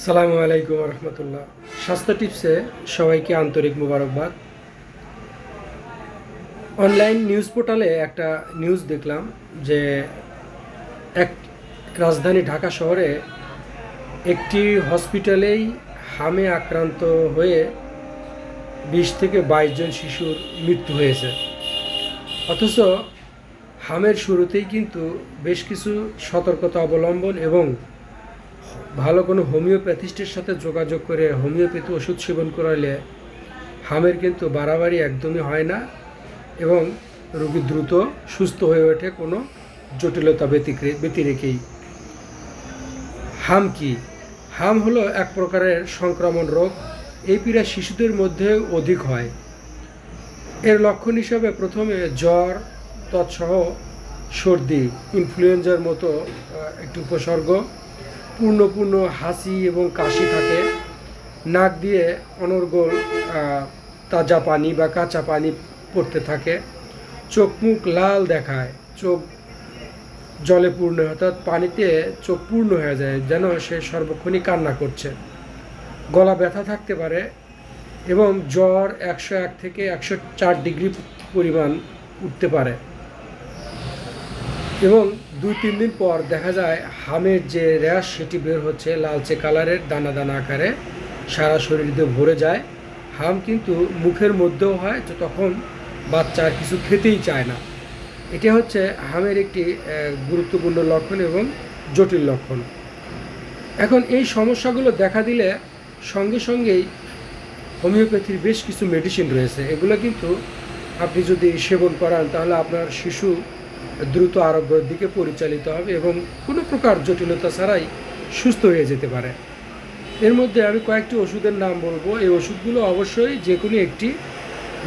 সালামু আলাইকুম রহমতুল্লাহ। স্বাস্থ্য টিপসে সবাইকে আন্তরিক মুবারকবাদ। অনলাইন নিউজ পোর্টালে একটা নিউজ দেখলাম যে এক রাজধানী ঢাকা শহরে একটি হসপিটালেই হামে আক্রান্ত হয়ে 20 থেকে 22 জন শিশুর মৃত্যু হয়েছে। অথচ হামের শুরুতেই কিন্তু বেশ কিছু সতর্কতা অবলম্বন এবং ভালো কোনো হোমিওপ্যাথিস্টের সাথে যোগাযোগ করে হোমিওপ্যাথি ওষুধ সেবন করালে হামের কিন্তু বাড়াবাড়ি একদমই হয় না এবং রোগী দ্রুত সুস্থ হয়ে ওঠে কোনো জটিলতা ব্যতিরেকেই। হাম কি? হাম হলো এক প্রকারের সংক্রমণ রোগ। এই পীড়া শিশুদের মধ্যে অধিক হয়। এর লক্ষণ হিসাবে প্রথমে জ্বর, তৎসহ সর্দি, ইনফ্লুয়েঞ্জার মতো একটি উপসর্গ, পূর্ণ হাসি এবং কাশি থাকে, নাক দিয়ে অনর্গল তাজা পানি বা কাঁচা পানি পড়তে থাকে, চোখ মুখ লাল দেখায়, চোখ জলে পূর্ণ হয়, অর্থাৎ পানিতে চোখ পূর্ণ হয়ে যায়, যেন সে সর্বক্ষণই কান্না করছে, গলা ব্যথা থাকতে পারে এবং জ্বর 101 থেকে 104 ডিগ্রি পরিমাণ উঠতে পারে এবং 2-3 দিন পর দেখা যায় হামের যে র্যাশ সেটি বের হচ্ছে, লালচে কালারের দানা দানা আকারে সারা শরীর দিয়ে ভরে যায়। হাম কিন্তু মুখের মধ্যেও হয়, তো তখন বাচ্চা আর কিছু খেতেই চায় না। এটা হচ্ছে হামের একটি গুরুত্বপূর্ণ লক্ষণ এবং জটিল লক্ষণ। এখন এই সমস্যাগুলো দেখা দিলে সঙ্গে সঙ্গেই হোমিওপ্যাথির বেশ কিছু মেডিসিন রয়েছে। এগুলো কিন্তু আপনি যদি সেবন করান তাহলে আপনার শিশু দ্রুত আরোগ্যের দিকে পরিচালিত হবে এবং কোনো প্রকার জটিলতা ছাড়াই সুস্থ হয়ে যেতে পারে। এর মধ্যে আমি কয়েকটি ওষুধের নাম বলবো। এই ওষুধগুলো অবশ্যই যে কোনো একটি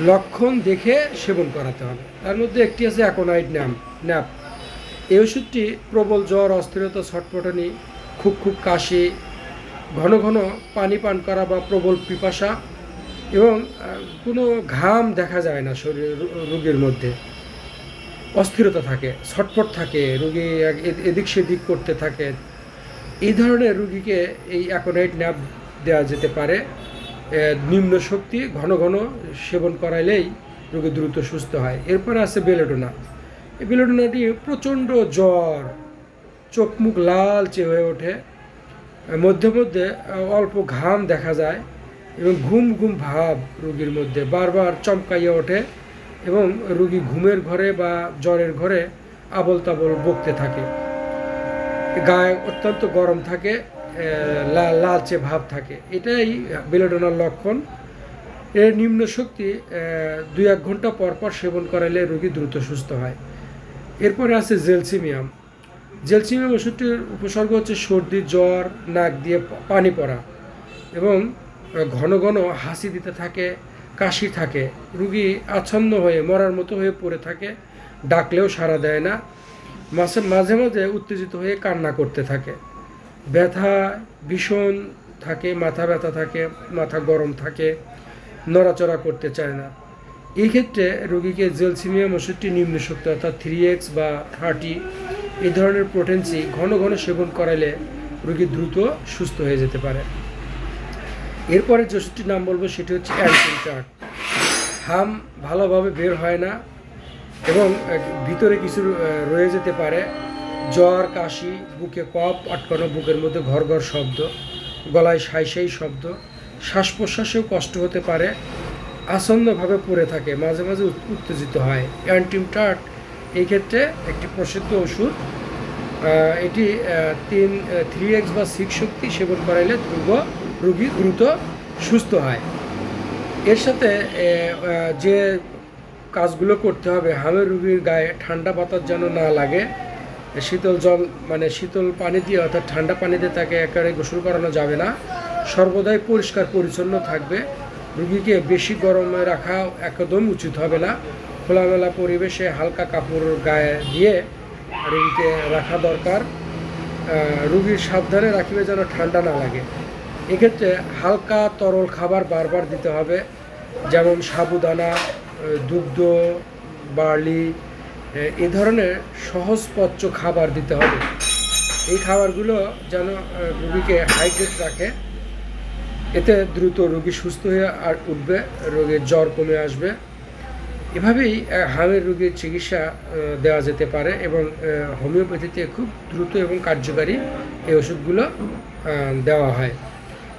লক্ষণ দেখে সেবন করাতে হবে। তার মধ্যে একটি আছে অ্যাকোনাইড ন্যাপ। এই ওষুধটি প্রবল জ্বর, অস্থিরতা, ছটফটানি, খুব কাশি, ঘন ঘন পানি পান করা বা প্রবল পিপাসা এবং কোনো ঘাম দেখা যায় না শরীর রোগীর মধ্যে, অস্থিরতা থাকে, ছটফট থাকে, রোগী এদিক সেদিক করতে থাকে, এই ধরনের রোগীকে এই অ্যাকোনাইড ন্যাপ দেওয়া যেতে পারে। নিম্ন শক্তি ঘন ঘন সেবন করাইলেই রোগী দ্রুত সুস্থ হয়। এরপরে আছে বেলেডোনা। এই বেলেডোনাটি প্রচণ্ড জ্বর, চোখ মুখ লালচে হয়ে ওঠে, মধ্যে মধ্যে অল্প ঘাম দেখা যায় এবং ঘুম ভাব রোগীর মধ্যে বারবার চমকাইয়া ওঠে এবং রোগী ঘুমের ঘরে বা জ্বরের ঘরে আবল তাবল বকতে থাকে, গায়ে অত্যন্ত গরম থাকে, লালচে ভাব থাকে। এটাই বেলেডোনার লক্ষণ। এর নিম্ন শক্তি 2-1 ঘন্টা পর সেবন করাইলে রোগী দ্রুত সুস্থ হয়। এরপরে আছে জেলসিমিয়াম। জেলসিমিয়াম ওষুধটির উপসর্গ হচ্ছে সর্দি, জ্বর, নাক দিয়ে পানি পড়া এবং ঘন ঘন হাসি দিতে থাকে, কাশি থাকে, রুগী আচ্ছন্ন হয়ে মরার মতো হয়ে পড়ে থাকে, ডাকলেও সাড়া দেয় না, মাঝে মাঝে উত্তেজিত হয়ে কান্না করতে থাকে, ব্যথা ভীষণ থাকে, মাথা ব্যথা থাকে, মাথা গরম থাকে, নড়াচড়া করতে চায় না। এই ক্ষেত্রে রোগীকে জেলসিমিয়াম ওষুধটি নিম্ন শক্তি অর্থাৎ 3x বা 30 এই ধরনের পোটেন্সি ঘন ঘন সেবন করাইলে রোগী দ্রুত সুস্থ হয়ে যেতে পারে। এরপরে যে ওষুধটির নাম বলবো সেটি হচ্ছে অ্যান্টিমটার্ট। হাম ভালোভাবে বের হয় না এবং ভিতরে কিছু রয়ে যেতে পারে, জ্বর, কাশি, বুকে কফ আটকানো, বুকের মধ্যে ঘর শব্দ, গলায় সাই শব্দ, শ্বাস প্রশ্বাসেও কষ্ট হতে পারে, আসন্নভাবে পড়ে থাকে, মাঝে মাঝে উত্তেজিত হয়। অ্যান্টিমটার্ট এই ক্ষেত্রে একটি প্রসিদ্ধ ওষুধ। এটি 3x বা 6 শক্তি সেবন করাইলে রোগী দ্রুত সুস্থ হয়। এর সাথে যে কাজগুলো করতে হবে, হামের রোগীর গায়ে ঠান্ডা বাতাস যেন না লাগে, শীতল জল শীতল পানি দিয়ে অর্থাৎ ঠান্ডা পানি দিয়ে তাকে একেবারে গোসল করানো যাবে না, সর্বদাই পরিষ্কার পরিচ্ছন্ন থাকবে। রোগীকে বেশি গরমে রাখা একদম উচিত হবে না, খোলামেলা পরিবেশে হালকা কাপড় গায়ে দিয়ে রোগীকে রাখা দরকার। রোগীর সাবধানে রাখিবে যেন ঠান্ডা না লাগে। এক্ষেত্রে হালকা তরল খাবার বারবার দিতে হবে, যেমন সাবুদানা, দুগ্ধ, বার্লি, এ ধরনের সহজপাচ্য খাবার দিতে হবে। এই খাবারগুলো যেন রোগীকে হাইড্রেট রাখে, এতে দ্রুত রোগী সুস্থ হয়ে আর উঠবে, রোগীর জ্বর কমে আসবে। এভাবেই হামের রোগীর চিকিৎসা দেওয়া যেতে পারে এবং হোমিওপ্যাথিতে খুব দ্রুত এবং কার্যকারী এই ওষুধগুলো দেওয়া হয়।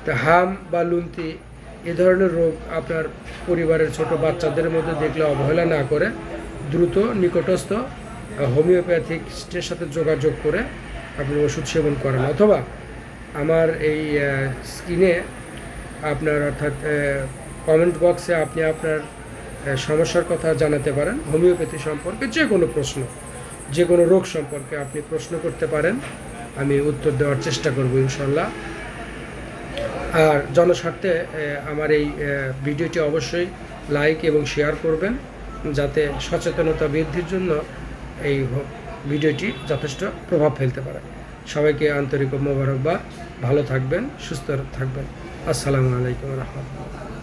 তো হাম বা লুন্তি এ ধরনের রোগ আপনার পরিবারের ছোট বাচ্চাদের মধ্যে দেখলে অবহেলা না করে দ্রুত নিকটস্থ হোমিওপ্যাথিকের সাথে যোগাযোগ করে আপনি ওষুধ সেবন করেন, অথবা আমার এই স্ক্রিনে আপনার অর্থাৎ কমেন্ট বক্সে আপনি আপনার সমস্যার কথা জানাতে পারেন। হোমিওপ্যাথি সম্পর্কে যে কোনো প্রশ্ন, যে কোনো রোগ সম্পর্কে আপনি প্রশ্ন করতে পারেন, আমি উত্তর দেওয়ার চেষ্টা করব ইনশাল্লাহ। আর জনস্বার্থে আমার এই ভিডিওটি অবশ্যই লাইক এবং শেয়ার করবেন, যাতে সচেতনতা বৃদ্ধির জন্য এই ভিডিওটি যথেষ্ট প্রভাব ফেলতে পারে। সবাইকে আন্তরিক মোবারকবাদ। ভালো থাকবেন, সুস্থ থাকবেন। আসসালামু আলাইকুম রহমতুল্লাহ।